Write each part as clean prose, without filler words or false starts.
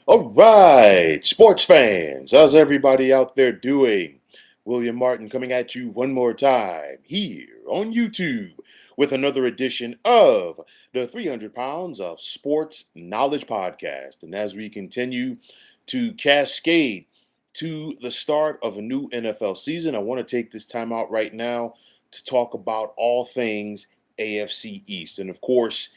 All right, sports fans, how's everybody out there doing? William Martin coming at you one more time here on YouTube with another edition of the 300 Pounds of Sports Knowledge Podcast. And as we continue to cascade to the start of a new NFL season, I want to take this time out right now to talk about all things AFC East. And of course,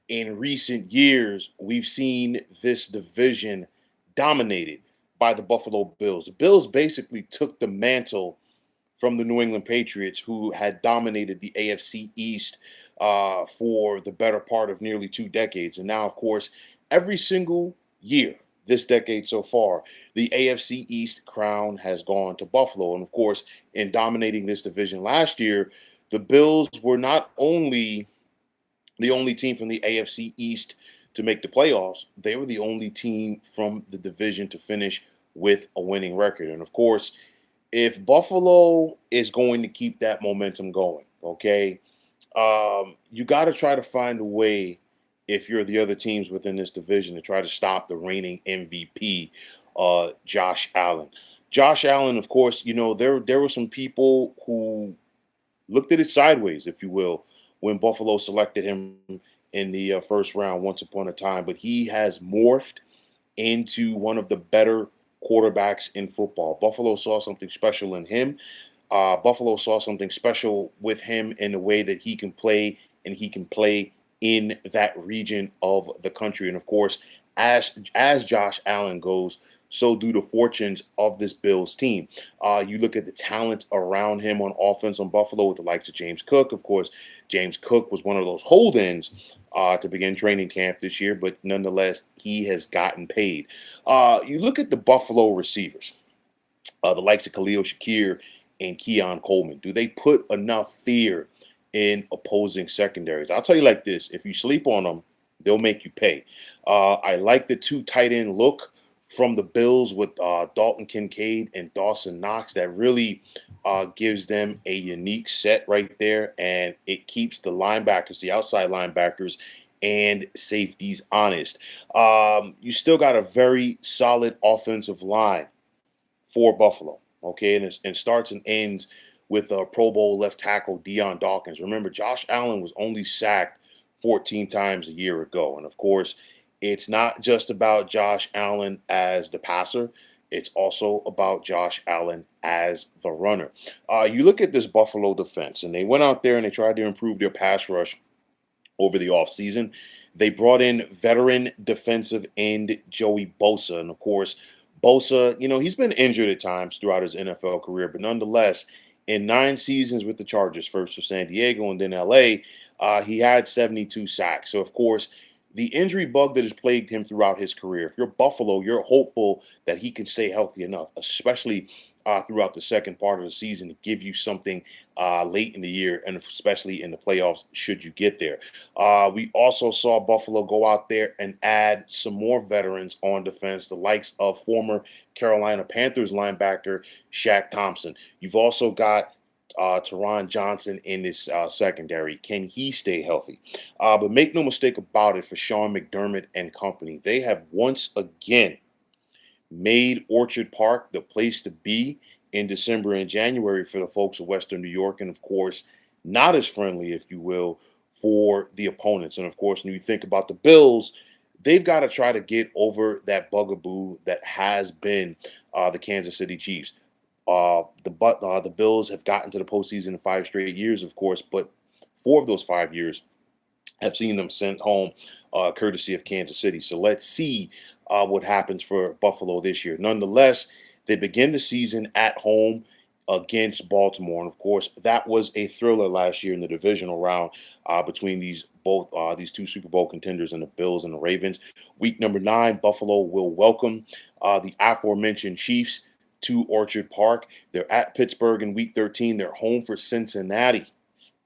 in recent years, we've seen this division dominated by the Buffalo Bills. The Bills basically took the mantle from the New England Patriots, who had dominated the AFC East for the better part of nearly 2 decades. And now, of course, every single year this decade so far, the AFC East crown has gone to Buffalo. And of course, in dominating this division last year, the Bills were not only the only team from the AFC East to make the playoffs, they were the only team from the division to finish with a winning record. And of course, if Buffalo is going to keep that momentum going, okay, you got to try to find a way, if you're the other teams within this division, to try to stop the reigning MVP, Josh Allen. Josh Allen, of course, there were some people who looked at it sideways, if you will, when Buffalo selected him in the first round once upon a time. But he has morphed into one of the better quarterbacks in football. Buffalo saw something special in him. Buffalo saw something special with him in the way that he can play, and he can play in that region of the country. And of course, as Josh Allen goes, so do the fortunes of this Bills team. You look at the talent around him on offense on Buffalo with the likes of James Cook. Of course, James Cook was one of those hold-ins to begin training camp this year, but nonetheless, he has gotten paid. You look at the Buffalo receivers, the likes of Khalil Shakir and Keon Coleman. Do they put enough fear in opposing secondaries? I'll tell you like this: if you sleep on them, they'll make you pay. I like the two tight end look from the Bills with Dalton Kincaid and Dawson Knox. That really gives them a unique set right there, and it keeps the linebackers, the outside linebackers, and safeties honest. You still got a very solid offensive line for Buffalo, okay, and it starts and ends with Pro Bowl left tackle Deion Dawkins. Remember, Josh Allen was only sacked 14 times a year ago, and of course, it's not just about Josh Allen as the passer. It's also about Josh Allen as the runner. You look at this Buffalo defense, and they went out there and they tried to improve their pass rush over the offseason. They brought in veteran defensive end Joey Bosa. And of course, Bosa, he's been injured at times throughout his NFL career, but nonetheless, in 9 seasons with the Chargers, first with San Diego and then LA, he had 72 sacks. So, of course, the injury bug that has plagued him throughout his career, if you're Buffalo, you're hopeful that he can stay healthy enough, especially throughout the second part of the season, to give you something late in the year, and especially in the playoffs, should you get there. We also saw Buffalo go out there and add some more veterans on defense, the likes of former Carolina Panthers linebacker Shaq Thompson. You've also got Teron Johnson in this secondary. Can he stay healthy? But make no mistake about it, for Sean McDermott and company, they have once again made Orchard Park the place to be in December and January for the folks of Western New York, and of course, not as friendly, if you will, for the opponents. And of course, when you think about the Bills, they've got to try to get over that bugaboo that has been the Kansas City Chiefs. The Bills have gotten to the postseason in 5 straight years, of course, but 4 of those 5 years have seen them sent home, courtesy of Kansas City. So let's see what happens for Buffalo this year. Nonetheless, they begin the season at home against Baltimore, and of course, that was a thriller last year in the divisional round between these two Super Bowl contenders, and the Bills and the Ravens. Week number 9, Buffalo will welcome the aforementioned Chiefs to Orchard Park. They're at Pittsburgh in week 13. They're home for Cincinnati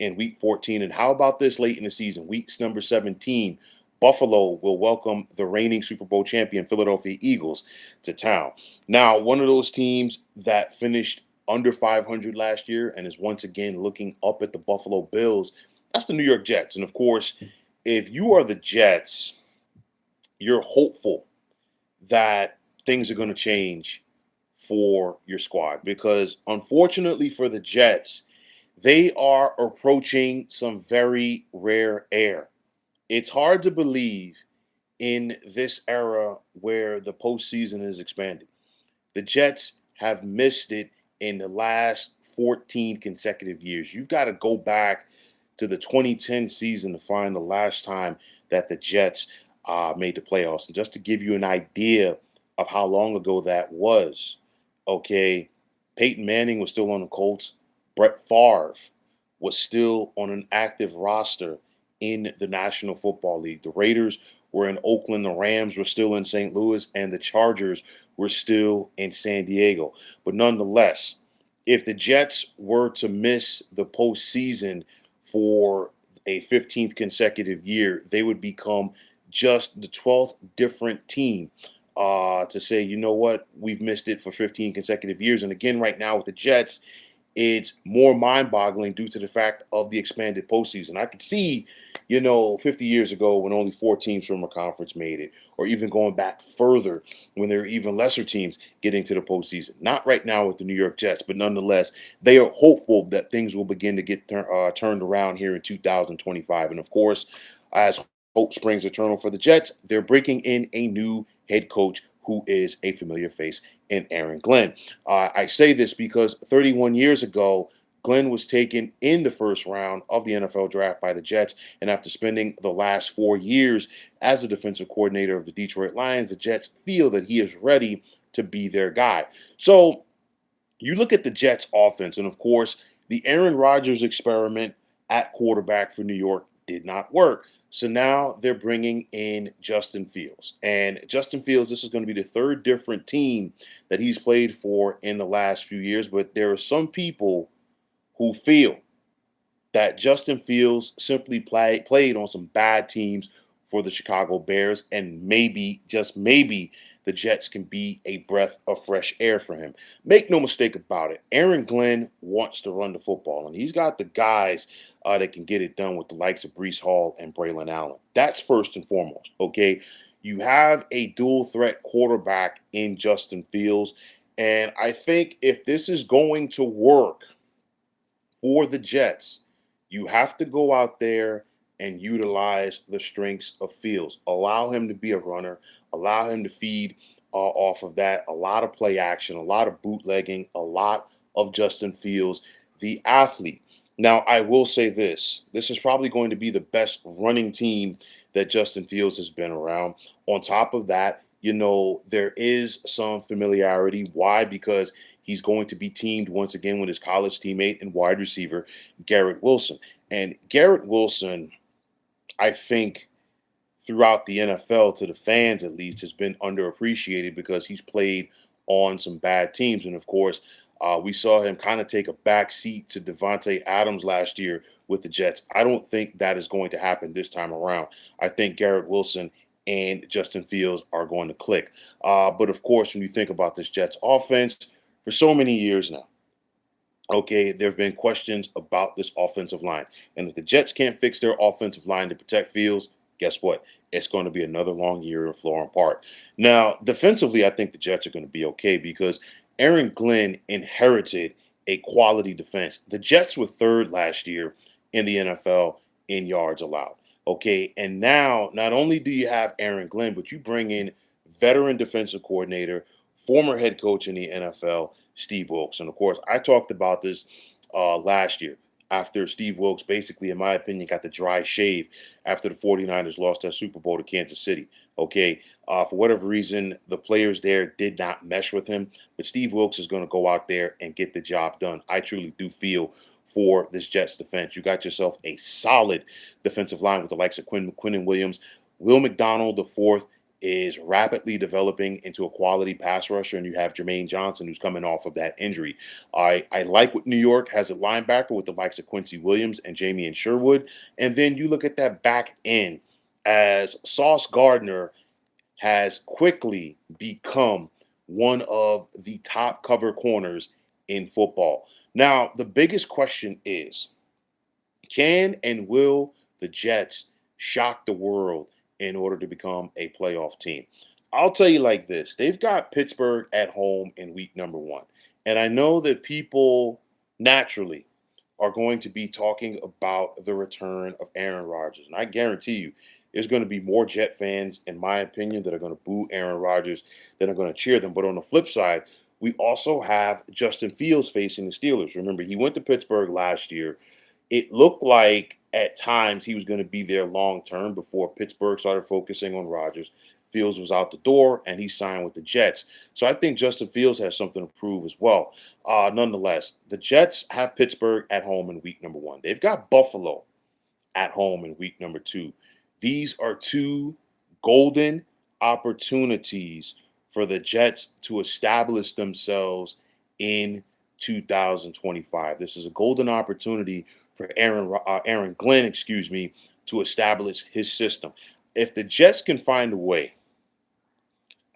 in week 14. And how about this late in the season? Weeks number 17, Buffalo will welcome the reigning Super Bowl champion Philadelphia Eagles to town. Now, one of those teams that finished under 500 last year and is once again looking up at the Buffalo Bills, that's the New York Jets. And of course, if you are the Jets, you're hopeful that things are going to change for your squad because unfortunately for the Jets, they are approaching some very rare air. It's hard to believe in this era where the postseason is expanded. The Jets have missed it in the last 14 consecutive years. You've got to go back to the 2010 season to find the last time that the Jets made the playoffs. And just to give you an idea of how long ago that was, okay, Peyton Manning was still on the Colts. Brett Favre was still on an active roster in the National Football League. The Raiders were in Oakland, the Rams were still in St. Louis, and the Chargers were still in San Diego. But nonetheless, if the Jets were to miss the postseason for a 15th consecutive year, they would become just the 12th different team to say, you know what, we've missed it for 15 consecutive years. And again, right now with the Jets, it's more mind-boggling due to the fact of the expanded postseason. I could see, 50 years ago when only four teams from a conference made it, or even going back further when there were even lesser teams getting to the postseason. Not right now with the New York Jets, but nonetheless, they are hopeful that things will begin to get turned around here in 2025. And of course, as hope springs eternal for the Jets, they're breaking in a new head coach who is a familiar face in Aaron Glenn. I say this because 31 years ago, Glenn was taken in the first round of the NFL draft by the Jets. And after spending the last 4 years as the defensive coordinator of the Detroit Lions, the Jets feel that he is ready to be their guy. So you look at the Jets offense, and of course, the Aaron Rodgers experiment at quarterback for New York did not work. So now they're bringing in Justin Fields. And Justin Fields, this is going to be the third different team that he's played for in the last few years. But there are some people who feel that Justin Fields simply played on some bad teams for the Chicago Bears, and maybe, just maybe, the Jets can be a breath of fresh air for him. Make no mistake about it, Aaron Glenn wants to run the football, and he's got the guys that can get it done with the likes of Brees Hall and Braylon Allen. That's first and foremost, okay? You have a dual threat quarterback in Justin Fields, and I think if this is going to work for the Jets, you have to go out there and utilize the strengths of Fields. Allow him to be a runner. Allow him to feed off of that. A lot of play action, a lot of bootlegging, a lot of Justin Fields, the athlete. Now, I will say this. This is probably going to be the best running team that Justin Fields has been around. On top of that, there is some familiarity. Why? Because he's going to be teamed once again with his college teammate and wide receiver, Garrett Wilson. And Garrett Wilson, I think, throughout the NFL, to the fans at least, has been underappreciated because he's played on some bad teams. And of course, we saw him kind of take a back seat to Devontae Adams last year with the Jets. I don't think that is going to happen this time around. I think Garrett Wilson and Justin Fields are going to click. But of course, when you think about this Jets offense, for so many years now, okay, there have been questions about this offensive line. And if the Jets can't fix their offensive line to protect Fields, guess what? It's going to be another long year in Florham Park. Now, defensively, I think the Jets are going to be okay because Aaron Glenn inherited a quality defense. The Jets were third last year in the NFL in yards allowed. Okay, and now not only do you have Aaron Glenn, but you bring in veteran defensive coordinator, former head coach in the NFL, Steve Wilks. And of course, I talked about this last year after Steve Wilks basically, in my opinion, got the dry shave after the 49ers lost that Super Bowl to Kansas City. Okay, for whatever reason, the players there did not mesh with him, but Steve Wilks is going to go out there and get the job done. I truly do feel for this Jets defense. You got yourself a solid defensive line with the likes of Quinnen Williams. Will McDonald, the fourth, is rapidly developing into a quality pass rusher, and you have Jermaine Johnson, who's coming off of that injury. I like what New York has a linebacker with the likes of Quincy Williams and Jamie Sherwood. And then you look at that back end as Sauce Gardner has quickly become one of the top cover corners in football. Now, the biggest question is, can and will the Jets shock the world in order to become a playoff team? I'll tell you like this. They've got Pittsburgh at home in week number 1. And I know that people naturally are going to be talking about the return of Aaron Rodgers. And I guarantee you, there's going to be more Jet fans, in my opinion, that are going to boo Aaron Rodgers than are going to cheer them. But on the flip side, we also have Justin Fields facing the Steelers. Remember, he went to Pittsburgh last year. It looked like at times he was going to be there long term before Pittsburgh started focusing on Rodgers. Fields was out the door and he signed with the Jets. So I think Justin Fields has something to prove as well. Nonetheless, the Jets have Pittsburgh at home in week number 1. They've got Buffalo at home in week number 2. These are two golden opportunities for the Jets to establish themselves in 2025. This is a golden opportunity for Aaron Glenn, to establish his system. If the Jets can find a way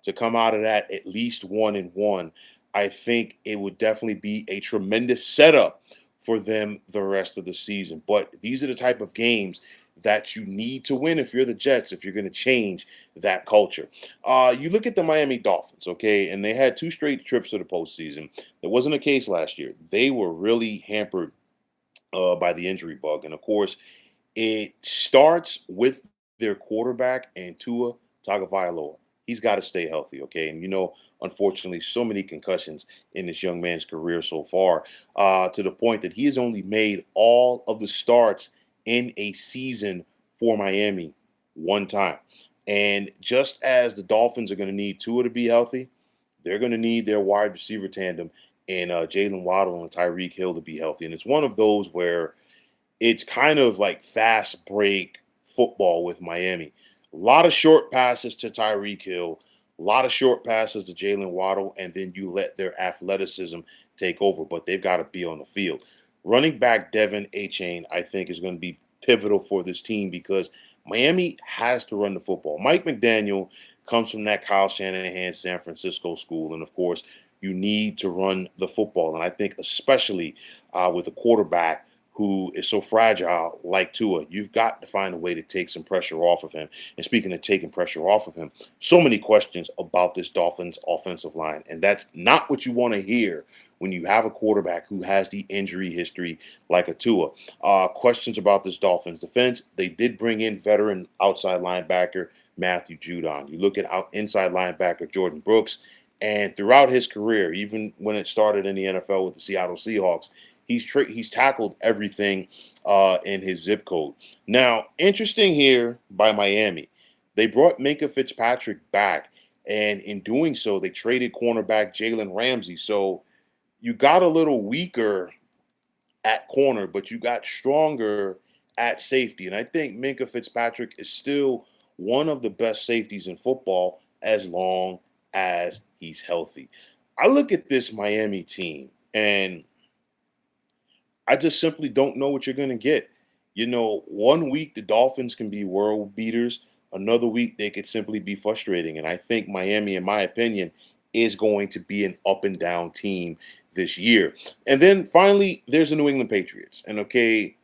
to come out of that at least 1-1, I think it would definitely be a tremendous setup for them the rest of the season. But these are the type of games that you need to win if you're the Jets, if you're going to change that culture. You look at the Miami Dolphins, okay, and they had 2 straight trips to the postseason. That wasn't the case last year. They were really hampered by the injury bug. And of course, it starts with their quarterback and Tua Tagovailoa. He's got to stay healthy, okay? And unfortunately, so many concussions in this young man's career so far, to the point that he has only made all of the starts in a season for Miami one time. And just as the Dolphins are going to need Tua to be healthy, they're going to need their wide receiver tandem and Jalen Waddle and Tyreek Hill to be healthy. And it's one of those where it's kind of like fast break football with Miami. A lot of short passes to Tyreek Hill, a lot of short passes to Jalen Waddle, and then you let their athleticism take over. But they've got to be on the field. Running back Devin Achane, I think, is going to be pivotal for this team because Miami has to run the football. Mike McDaniel comes from that Kyle Shanahan San Francisco school, and of course, you need to run the football. And I think especially with a quarterback who is so fragile like Tua, you've got to find a way to take some pressure off of him. And speaking of taking pressure off of him, so many questions about this Dolphins offensive line. And that's not what you want to hear when you have a quarterback who has the injury history like a Tua. Questions about this Dolphins defense. They did bring in veteran outside linebacker Matthew Judon. You look at inside linebacker Jordan Brooks, and throughout his career, even when it started in the NFL with the Seattle Seahawks, he's tackled everything in his zip code. Now, interesting here by Miami, they brought Minka Fitzpatrick back, and in doing so, they traded cornerback Jalen Ramsey. So you got a little weaker at corner, but you got stronger at safety. And I think Minka Fitzpatrick is still one of the best safeties in football as long as he's healthy. I look at this Miami team and I just simply don't know what you're going to get. One week the Dolphins can be world beaters. Another week they could simply be frustrating. And I think Miami, in my opinion, is going to be an up and down team this year. And then finally, there's the New England Patriots. And okay,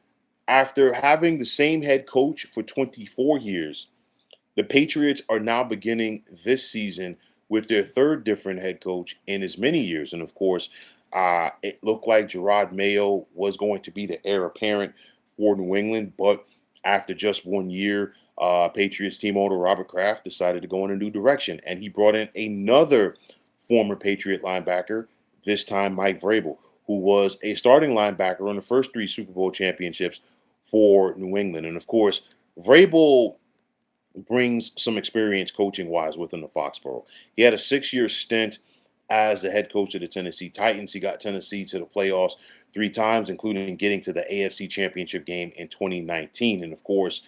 after having the same head coach for 24 years, the Patriots are now beginning this season with their third different head coach in as many years. And of course, it looked like Gerard Mayo was going to be the heir apparent for New England, but after just 1 year, Patriots team owner Robert Kraft decided to go in a new direction, and he brought in another former Patriot linebacker, this time Mike Vrabel, who was a starting linebacker on the first 3 Super Bowl championships for New England. And of course, Vrabel brings some experience coaching-wise within the Foxborough. He had a 6-year stint as the head coach of the Tennessee Titans. He got Tennessee to the playoffs 3 times, including getting to the AFC Championship game in 2019. And of course,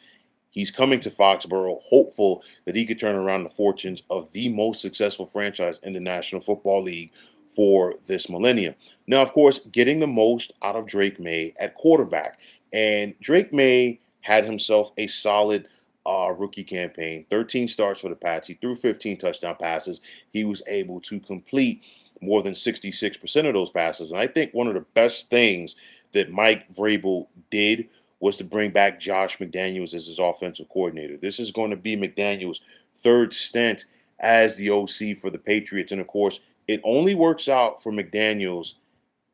he's coming to Foxborough hopeful that he could turn around the fortunes of the most successful franchise in the National Football League for this millennium. Now, of course, getting the most out of Drake May at quarterback. And Drake May had himself a solid rookie campaign, 13 starts for the Pats. He threw 15 touchdown passes. He was able to complete more than 66% of those passes. And I think one of the best things that Mike Vrabel did was to bring back Josh McDaniels as his offensive coordinator. This is going to be McDaniels' third stint as the OC for the Patriots. And of course, it only works out for McDaniels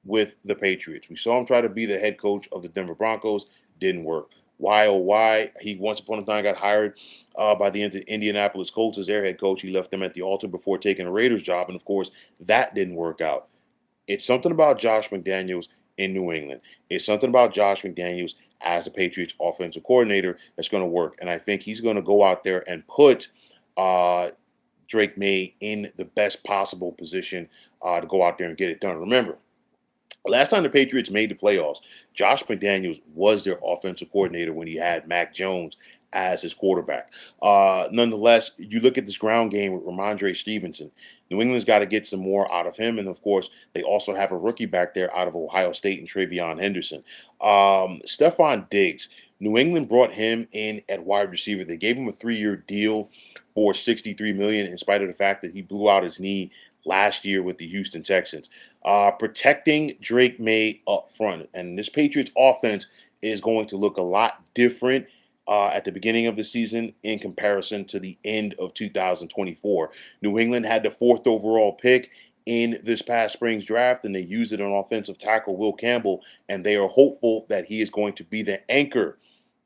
with the Patriots. We saw him try to be the head coach of the Denver Broncos, didn't work. Why, oh, why? He once upon a time got hired by the Indianapolis Colts as their head coach. He left them at the altar before taking a Raiders job. And of course, that didn't work out. It's something about Josh McDaniels in New England. It's something about Josh McDaniels as the Patriots offensive coordinator that's going to work. And I think he's going to go out there and put uh, Drake May in the best possible position to go out there and get it done. Remember, last time the Patriots made the playoffs, Josh McDaniels was their offensive coordinator when he had Mac Jones as his quarterback. Nonetheless, you look at this ground game with Ramondre Stevenson. New England's got to get some more out of him. And of course, they also have a rookie back there out of Ohio State and Travion Henderson. Stephon Diggs. New England brought him in at wide receiver. They gave him a 3-year deal for $63 million, in spite of the fact that he blew out his knee last year with the Houston Texans. Protecting Drake May up front. And this Patriots offense is going to look a lot different at the beginning of the season in comparison to the end of 2024. New England had the 4th overall pick in this past spring's draft, and they used it on offensive tackle Will Campbell, and they are hopeful that he is going to be the anchor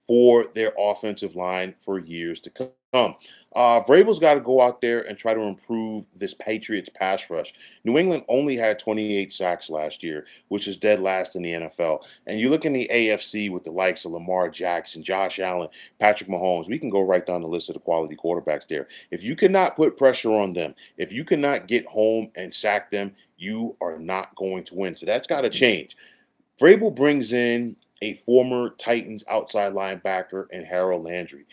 for their offensive line for years to come. Vrabel's got to go out there and try to improve this Patriots pass rush. New England only had 28 sacks last year, which is dead last in the NFL. And you look in the AFC with the likes of Lamar Jackson, Josh Allen, Patrick Mahomes. We can go right down the list of the quality quarterbacks there. If you cannot put pressure on them, if you cannot get home and sack them, you are not going to win. So that's got to change. Vrabel brings in a former Titans outside linebacker in Harold Landry.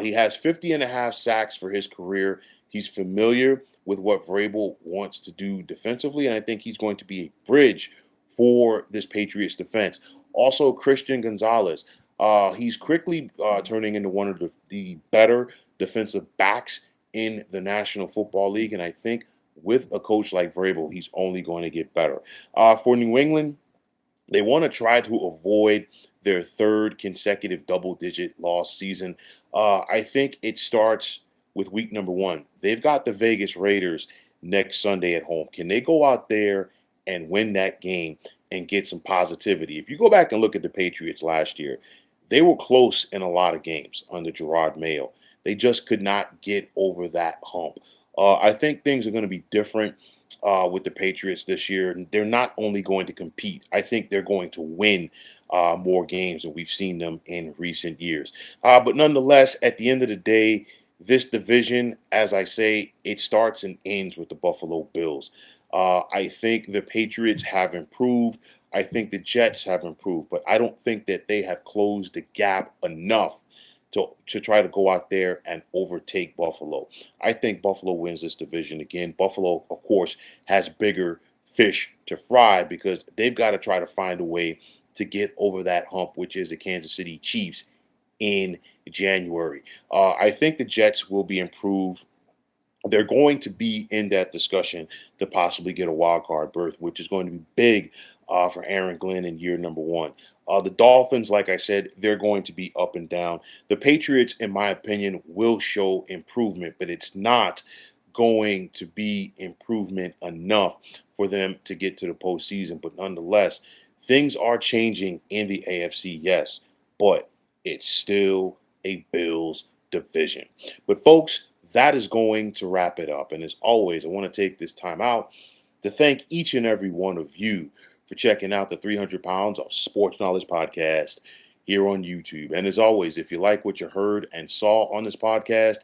He has 50 and a half sacks for his career. He's familiar with what Vrabel wants to do defensively, and I think he's going to be a bridge for this Patriots defense. Also, Christian Gonzalez. He's quickly turning into one of the better defensive backs in the National Football League, and I think with a coach like Vrabel, he's only going to get better. For New England, they want to try to avoid their 3rd consecutive double-digit loss season. I think it starts with week number 1. They've got the Vegas Raiders next Sunday at home. Can they go out there and win that game and get some positivity? If you go back and look at the Patriots last year, they were close in a lot of games under Gerard Mayo. They just could not get over that hump. I think things are going to be different with the Patriots this year. They're not only going to compete, I think they're going to win more games than we've seen them in recent years. But nonetheless, at the end of the day, this division, as I say, it starts and ends with the Buffalo Bills. I think the Patriots have improved. I think the Jets have improved, but I don't think that they have closed the gap enough to try to go out there and overtake Buffalo. I think Buffalo wins this division again. Buffalo, of course, has bigger fish to fry because they've got to try to find a way to get over that hump, which is the Kansas City Chiefs in January. I think the Jets will be improved. They're going to be in that discussion to possibly get a wild card berth, which is going to be big for Aaron Glenn in year number 1. The Dolphins, like I said, they're going to be up and down. The Patriots, in my opinion, will show improvement, but it's not going to be improvement enough for them to get to the postseason. But nonetheless, things are changing in the AFC, yes, but it's still a Bills division. But folks, that is going to wrap it up. And as always, I want to take this time out to thank each and every one of you for checking out the 300 Pounds of Sports Knowledge podcast here on YouTube. And as always, if you like what you heard and saw on this podcast,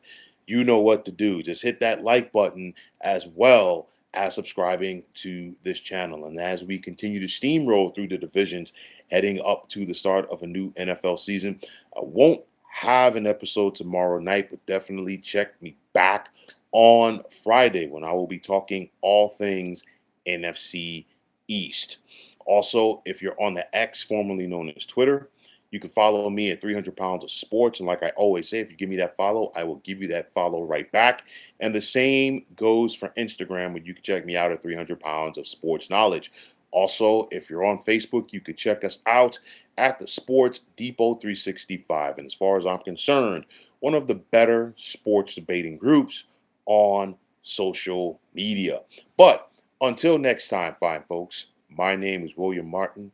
you know what to do. Just hit that like button as well as subscribing to this channel. And as we continue to steamroll through the divisions heading up to the start of a new NFL season, I won't have an episode tomorrow night, but definitely check me back on Friday when I will be talking all things NFC East. Also, if you're on the X, formerly known as Twitter, you can follow me at 300 Pounds of Sports. And like I always say, if you give me that follow, I will give you that follow right back. And the same goes for Instagram, where you can check me out at 300 Pounds of Sports Knowledge. Also, if you're on Facebook, you can check us out at the Sports Depot 365. And as far as I'm concerned, one of the better sports debating groups on social media. But until next time, fine folks, my name is William Martin.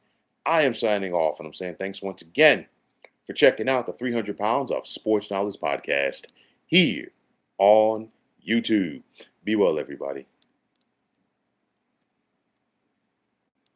I am signing off, and I'm saying thanks once again for checking out the 300 Pounds of Sports Knowledge podcast here on YouTube. Be well, everybody.